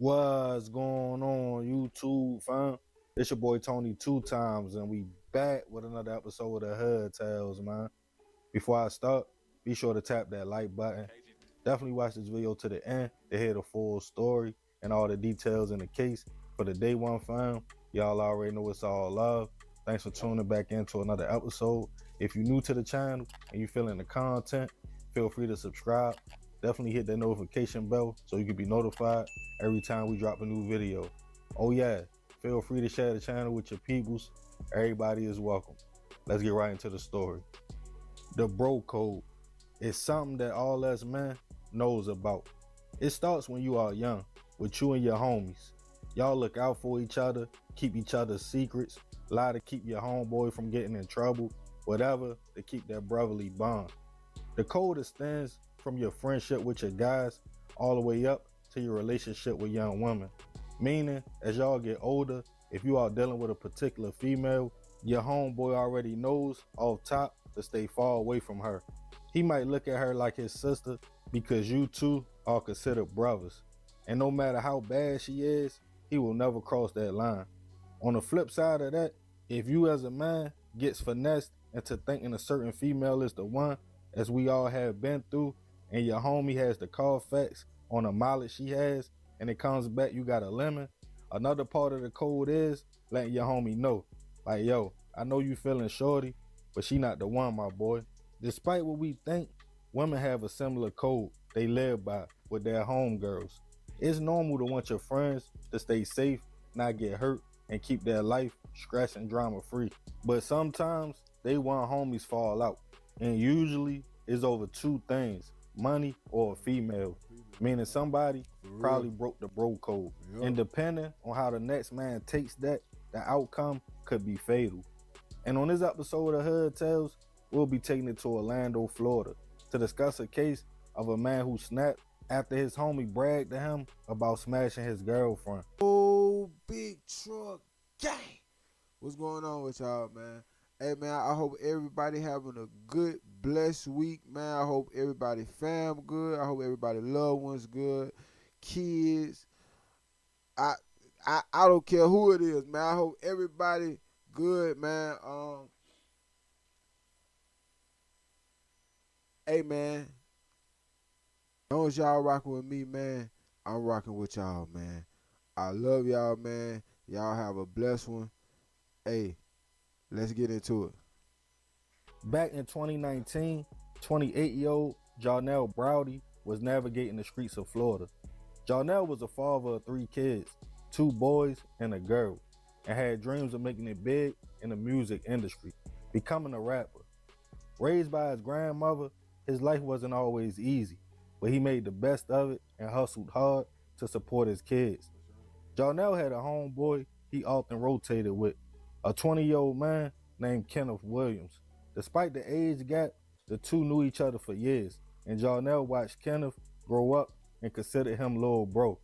What's going on, YouTube, fam? It's your boy Tony 2 times, and we back with another episode of Hood Tales, man. Before I start, be sure to tap that like button. Definitely watch this video to the end to hear the full story and all the details in the case. For the day one, fam, y'all already know it's all love. Thanks for tuning back into another episode. If you're new to the channel and you feeling the content, feel free to subscribe. Definitely hit that notification bell so you can be notified every time we drop a new video. Oh yeah, feel free to share the channel with your peoples. Everybody is welcome. Let's get right into the story. The bro code is something that all us men knows about. It starts when you are young, with you and your homies. Y'all look out for each other, keep each other's secrets, lie to keep your homeboy from getting in trouble, whatever to keep that brotherly bond. The code extends from your friendship with your guys all the way up to your relationship with young women. Meaning, as y'all get older, if you are dealing with a particular female, your homeboy already knows off top to stay far away from her. He might look at her like his sister because you two are considered brothers. And no matter how bad she is, he will never cross that line. On the flip side of that, if you as a man gets finessed into thinking a certain female is the one, as we all have been through, and your homie has the Carfax on a mileage she has, and it comes back you got a lemon, another part of the code is letting your homie know, like, yo, I know you feeling shorty, but she not the one, my boy. Despite what we think, women have a similar code they live by with their homegirls. It's normal to want your friends to stay safe, not get hurt, and keep their life stress and drama free. But sometimes they want homies fall out, and usually it's over two things: money or a female, meaning somebody probably broke the bro code. And depending on how the next man takes that, the outcome could be fatal. And on this episode of Hood Tales, we'll be taking it to Orlando, Florida, to discuss a case of a man who snapped after his homie bragged to him about smashing his girlfriend. Oh, big truck gang. What's going on with y'all, man? Hey, man, I hope everybody having a good, blessed week, man. I hope everybody fam good. I hope everybody loved ones good. Kids. I don't care who it is, man. I hope everybody good, man. Hey, man. As long as y'all rocking with me, man, I'm rocking with y'all, man. I love y'all, man. Y'all have a blessed one. Hey, let's get into it. Back in 2019, 28-year-old Jarnell Browdy was navigating the streets of Florida. Jarnell was a father of 3 kids, 2 boys and a girl, and had dreams of making it big in the music industry, becoming a rapper. Raised by his grandmother, his life wasn't always easy, but he made the best of it and hustled hard to support his kids. Jarnell had a homeboy he often rotated with, a 20-year-old man named Kenneth Williams. Despite the age gap, the two knew each other for years, and Jarnell watched Kenneth grow up and considered him little bro.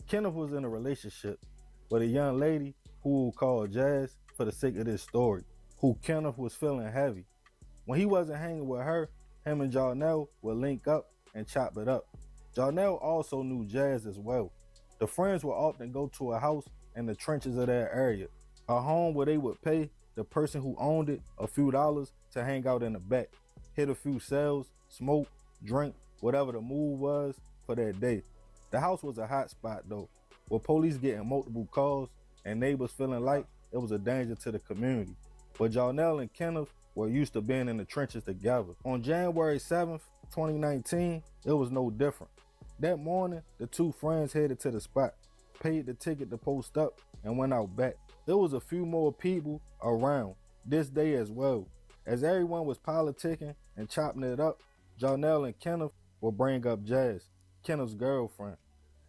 Kenneth was in a relationship with a young lady who we'll call Jazz for the sake of this story, who Kenneth was feeling heavy. When he wasn't hanging with her, him and Jarnell would link up and chop it up. Jarnell also knew Jazz as well. The friends would often go to a house in the trenches of their area, a home where they would pay the person who owned it a few dollars to hang out in the back, hit a few cells, smoke, drink, whatever the mood was for that day. The house was a hot spot though, with police getting multiple calls and neighbors feeling like it was a danger to the community. But Jarnell and Kenneth were used to being in the trenches together. On January 7th, 2019, it was no different. That morning, the two friends headed to the spot, paid the ticket to post up, and went out back. There was a few more people around this day as well. As everyone was politicking and chopping it up, Jarnell and Kenneth would bring up Jazz, Kenneth's girlfriend.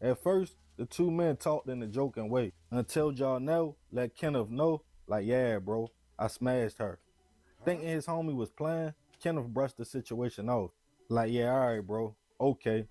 At first, the two men talked in a joking way until Jarnell let Kenneth know, like, yeah, bro, I smashed her. Thinking his homie was playing, Kenneth brushed the situation off. Like, yeah, all right, bro, okay.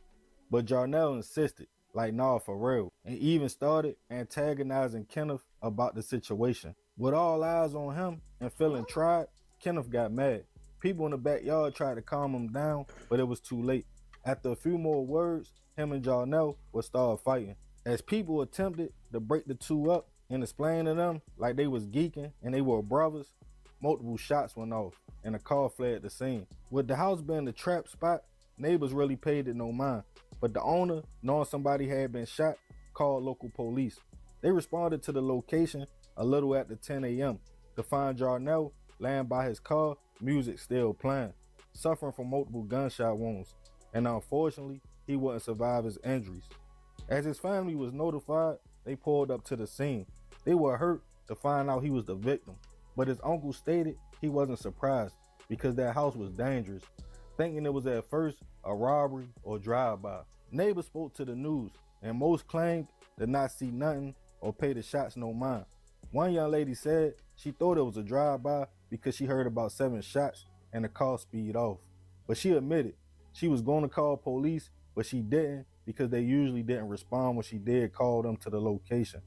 But Jarnell insisted, like, nah, for real, and even started antagonizing Kenneth about the situation. With all eyes on him and feeling tried, Kenneth got mad. People in the backyard tried to calm him down, but it was too late. After a few more words, him and Jarnell would start fighting. As people attempted to break the two up and explain to them like they was geeking and they were brothers, multiple shots went off and a car fled the scene. With the house being the trap spot, neighbors really paid it no mind, but the owner, knowing somebody had been shot, called local police. They responded to the location a little after 10 a.m. to find Jarnell laying by his car, music still playing, suffering from multiple gunshot wounds, and unfortunately, he wouldn't survive his injuries. As his family was notified, they pulled up to the scene. They were hurt to find out he was the victim, but his uncle stated he wasn't surprised because that house was dangerous, thinking it was at first a robbery or drive-by. Neighbors spoke to the news, and most claimed to not see nothing or pay the shots no mind. One young lady said she thought it was a drive-by because she heard about 7 shots and the car speed off. But she admitted she was going to call police, but she didn't because they usually didn't respond when she did call them to the location.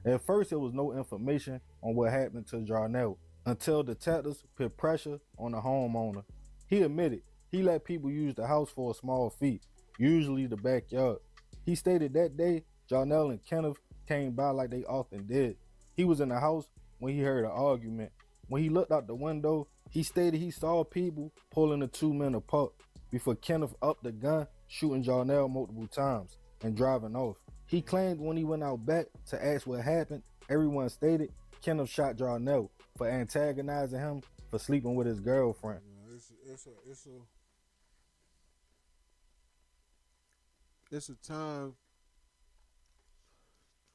At first, there was no information on what happened to Jarnell until detectives put pressure on the homeowner. He admitted he let people use the house for a small fee, usually the backyard. He stated that day Jarnell and Kenneth came by like they often did. He was in the house when he heard an argument. When he looked out the window, he stated he saw people pulling the two men apart before Kenneth upped the gun, shooting Jarnell multiple times and driving off. He claimed when he went out back to ask what happened, everyone stated Kenneth shot Jarnell for antagonizing him for sleeping with his girlfriend. It's a time.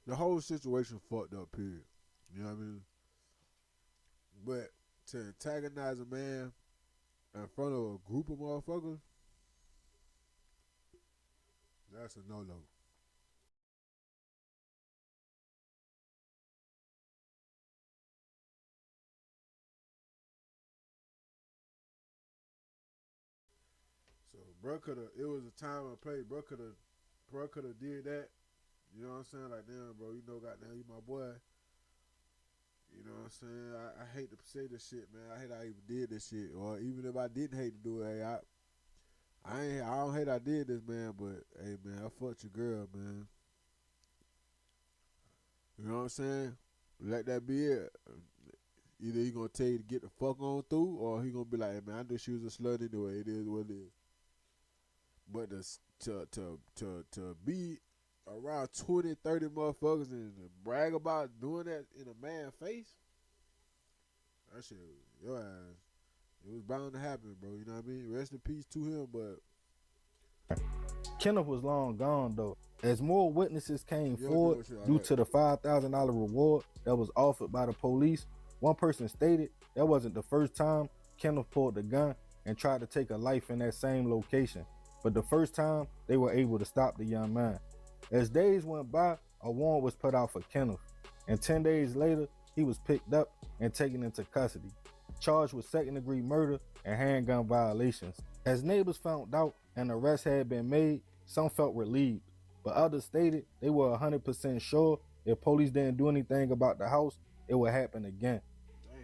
The whole situation fucked up. Period. You know what I mean? But to antagonize a man in front of a group of motherfuckers, that's a no-no. So, bro, it was a time and place. Bro, coulda did that. You know what I'm saying? Like, damn, bro, you know, goddamn, you my boy. You know what I'm saying? I hate to say this shit, man. I hate I even did this shit. Or even if I didn't hate to do it, hey, I don't hate I did this, man. But hey, man, I fucked your girl, man. You know what I'm saying? Let that be it. Either he gonna tell you to get the fuck on through, or he gonna be like, hey, man, I knew she was a slut anyway. It is what it is. But to be around 20, 30 motherfuckers and brag about doing that in a man's face, that shit, your ass, it was bound to happen, bro. You know what I mean? Rest in peace to him, but Kenneth was long gone though. As more witnesses came forward due to the $5,000 reward that was offered by the police, one person stated that wasn't the first time Kenneth pulled the gun and tried to take a life in that same location, but the first time they were able to stop the young man. As days went by, a warrant was put out for Kenneth, and 10 days later, he was picked up and taken into custody, charged with second-degree murder and handgun violations. As neighbors found out an arrest had been made, some felt relieved, but others stated they were 100% sure if police didn't do anything about the house, it would happen again.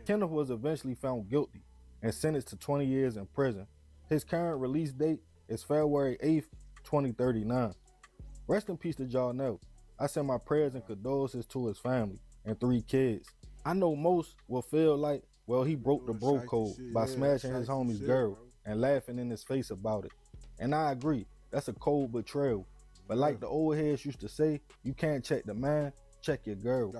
Kenneth was eventually found guilty and sentenced to 20 years in prison. His current release date is February 8th, 2039. Rest in peace to Jarnell. I send my prayers and condolences to his family and 3 kids. I know most will feel like, well, he broke the bro code by smashing his homie's girl and laughing in his face about it. And I agree, that's a cold betrayal. But like the old heads used to say, you can't check the man, check your girl.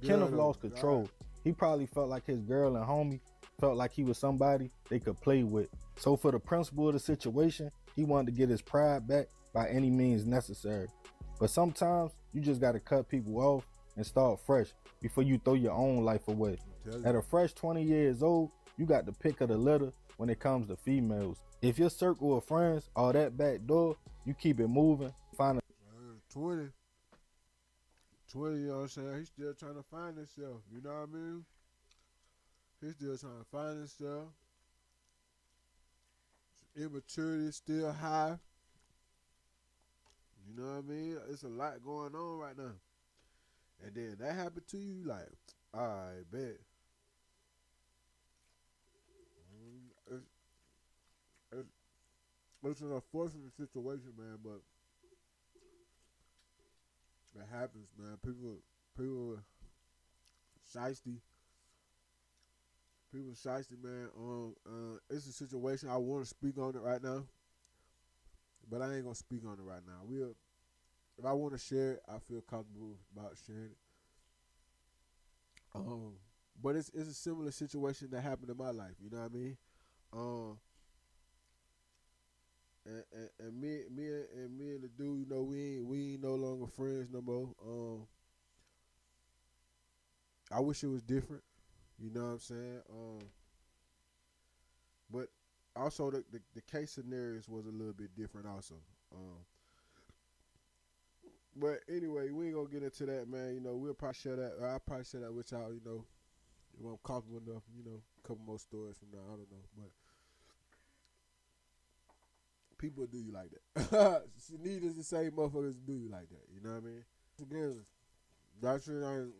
Kenneth lost control. He probably felt like his girl and homie felt like he was somebody they could play with. So for the principle of the situation, he wanted to get his pride back by any means necessary. But sometimes you just gotta cut people off and start fresh before you throw your own life away. At a fresh 20 years old, you got the pick of the litter when it comes to females. If your circle of friends are that back door, you keep it moving, find a 20, you know what I'm saying? He's still trying to find himself, you know what I mean? He's still trying to find himself. Immaturity is still high. You know what I mean? It's a lot going on right now. And then that happened to you, like, I bet. It's an unfortunate situation, man, but That happens, man. People shiesty. People shiesty, man. It's a situation I want to speak on it right now, but I ain't gonna speak on it right now. If I want to share it, I feel comfortable about sharing it. But it's a similar situation that happened in my life. You know what I mean? Um, and me and the dude, you know, we ain't no longer friends no more. I wish it was different. You know what I'm saying? But also the case scenarios was a little bit different also. Um, but anyway, we ain't gonna get into that, man. You know, we'll probably share that. I'll probably share that with y'all. You know, if I'm comfortable enough. You know, a couple more stories from now. I don't know, but people do you like that. Needless to say, motherfuckers do you like that. You know what I mean? Again, that shit ain't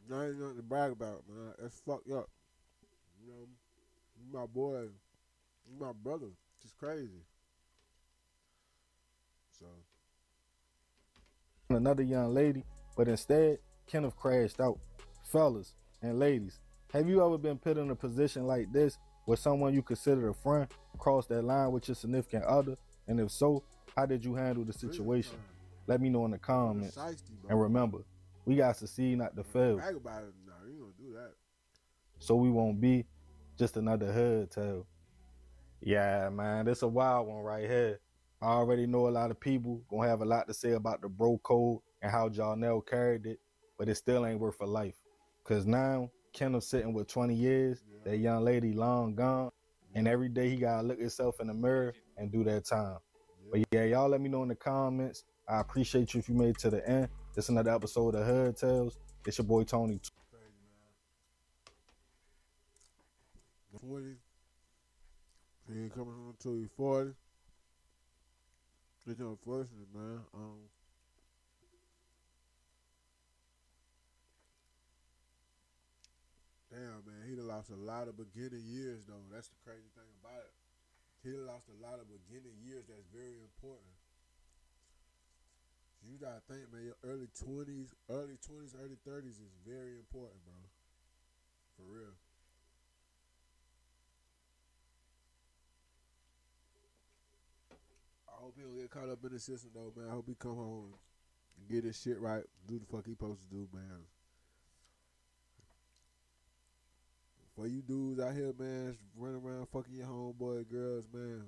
nothing to brag about, man. That's fucked up. You know, you my boy, you my brother. It's crazy. So Another young lady, but instead, Kenneth crashed out. Fellas and ladies, have you ever been put in a position like this where someone you considered a friend crossed that line with your significant other? And if so, how did you handle the prison situation? time. Let me know in the Real comments. shiesty, bro. And remember, we got to succeed, not to fail, Brag about it. No, you gonna do that. so we won't be just another hood tale. Yeah, man, this a wild one right here. I already know a lot of people gonna have a lot to say about the bro code and how Jarnell carried it, but it still ain't worth a life. Cause now Kendall sitting with 20 years, Yeah. that young lady long gone, and Yeah. every day he gotta look himself in the mirror and do that time. But Yeah. yeah, y'all let me know in the comments. I appreciate you if you made it to the end. This is another episode of Hood Tales. It's your boy Tony. Crazy, man. 20. He ain't coming home until he's 40. It's unfortunate, man. Damn, man. He done lost a lot of beginning years, though. That's the crazy thing about it. He done lost a lot of beginning years that's very important. You gotta think, man, your early 20s, early 30s is very important, bro. For real. I hope he don't get caught up in the system, though, man. I hope he come home and get his shit right. Do the fuck he supposed to do, man. For you dudes out here, man, running around fucking your homeboy girls, man,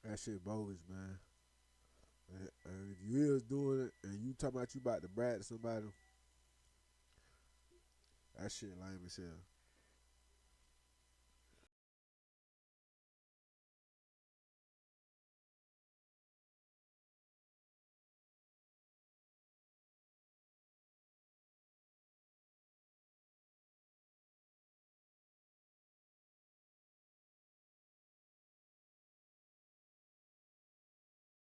that shit bogus, man. And if you is doing it and you talking about you about to brag to somebody, that shit lame as hell.